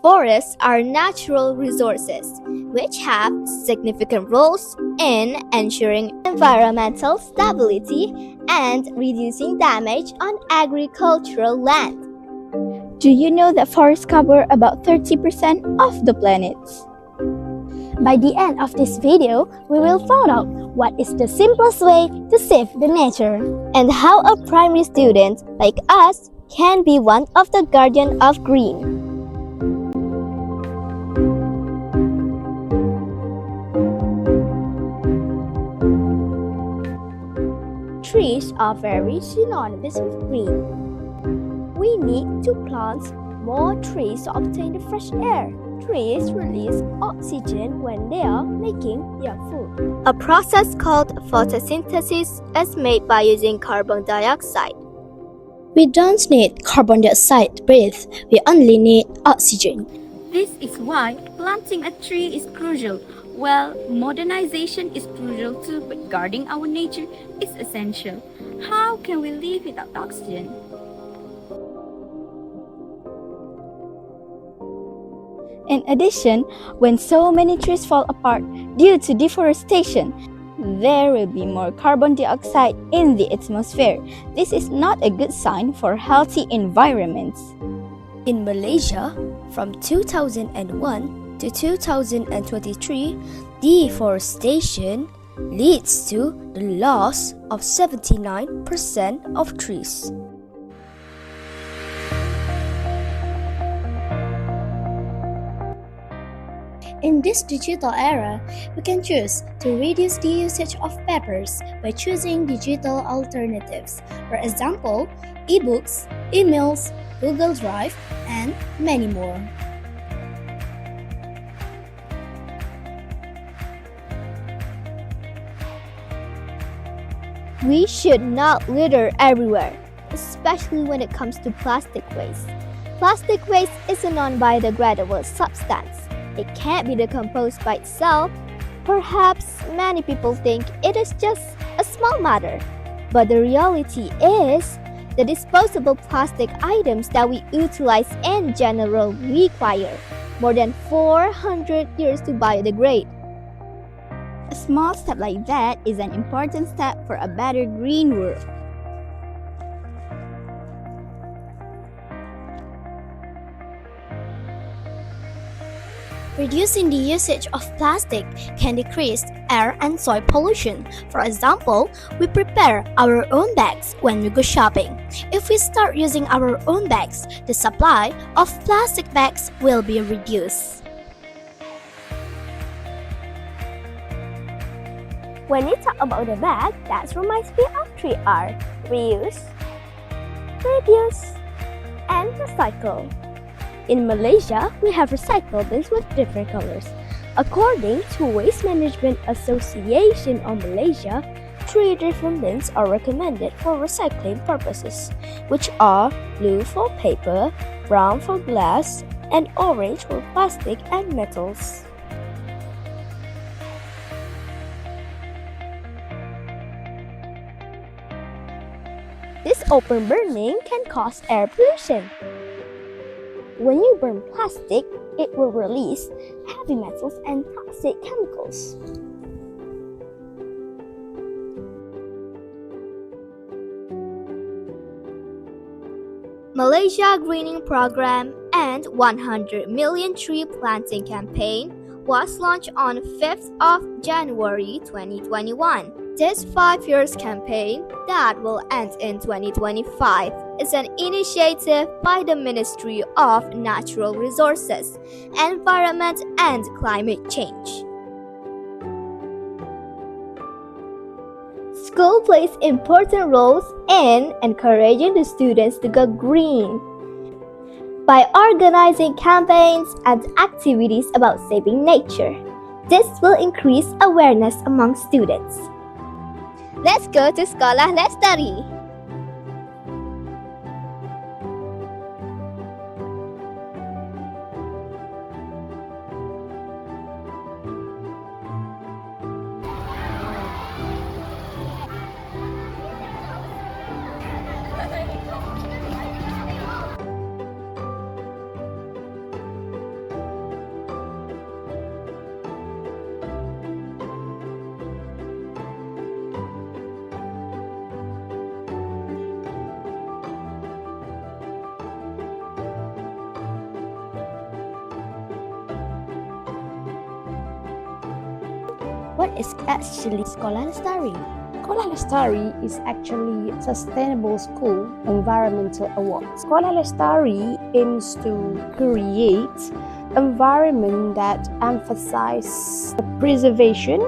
Forests are natural resources which have significant roles in ensuring environmental stability and reducing damage on agricultural land. Do you know that forests cover about 30% of the planet? By the end of this video, we will find out what is the simplest way to save the nature and how a primary student like us can be one of the guardians of green. Trees are very synonymous with green. We need to plant more trees to obtain the fresh air. Trees release oxygen when they are making their food. A process called photosynthesis is made by using carbon dioxide. We don't need carbon dioxide to breathe, we only need oxygen. This is why planting a tree is crucial. Well, modernization is crucial too, but guarding our nature is essential. How can we live without oxygen? In addition, when so many trees fall apart due to deforestation, there will be more carbon dioxide in the atmosphere. This is not a good sign for healthy environments. In Malaysia, from 2001 to 2023, deforestation leads to the loss of 79% of trees. In this digital era, we can choose to reduce the usage of papers by choosing digital alternatives. For example, e-books, emails, Google Drive, and many more. We should not litter everywhere, especially when it comes to plastic waste. Plastic waste is a non-biodegradable substance. It can't be decomposed by itself. Perhaps many people think it is just a small matter, but the reality is the disposable plastic items that we utilize in general require more than 400 years to biodegrade. A small step like that is an important step for a better green world. Reducing the usage of plastic can decrease air and soil pollution. For example, we prepare our own bags when we go shopping. If we start using our own bags, the supply of plastic bags will be reduced. When you talk about the bag, that reminds me of 3R: reuse, reduce, and recycle. In Malaysia, we have recycle bins with different colors. According to Waste Management Association of Malaysia, 3 different bins are recommended for recycling purposes, which are blue for paper, brown for glass, and orange for plastic and metals. This open burning can cause air pollution. When you burn plastic, it will release heavy metals and toxic chemicals. Malaysia Greening Program and 100 million tree planting campaign was launched on 5th of January 2021. This 5 years campaign that will end in 2025 is an initiative by the Ministry of Natural Resources, Environment and Climate Change. School plays important roles in encouraging the students to go green. By organizing campaigns and activities about saving nature, this will increase awareness among students. Let's go to sekolah, let's study! What is actually Sekolah Lestari? Sekolah Lestari is actually a Sustainable School Environmental Award. Sekolah Lestari aims to create environment that emphasize the preservation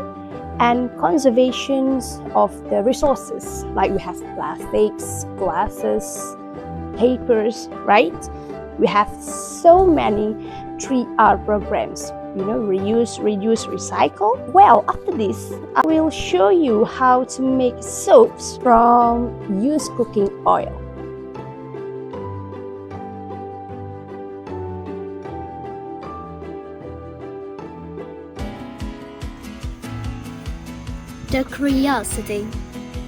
and conservation of the resources, like we have plastics, glasses, papers, right? We have so many 3R programs, reuse, reduce, recycle. Well, after this, I will show you how to make soaps from used cooking oil. The curiosity,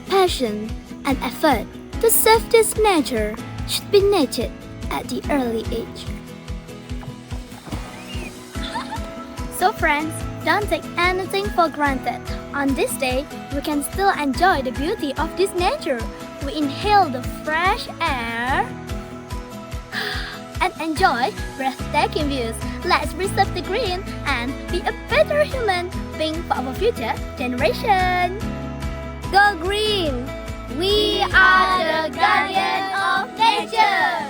passion, and effort to save this nature should be nurtured at the early age. So friends, don't take anything for granted. On this day, we can still enjoy the beauty of this nature. We inhale the fresh air and enjoy breathtaking views. Let's preserve the green and be a better human being for our future generation. Go green! We are the guardian of nature!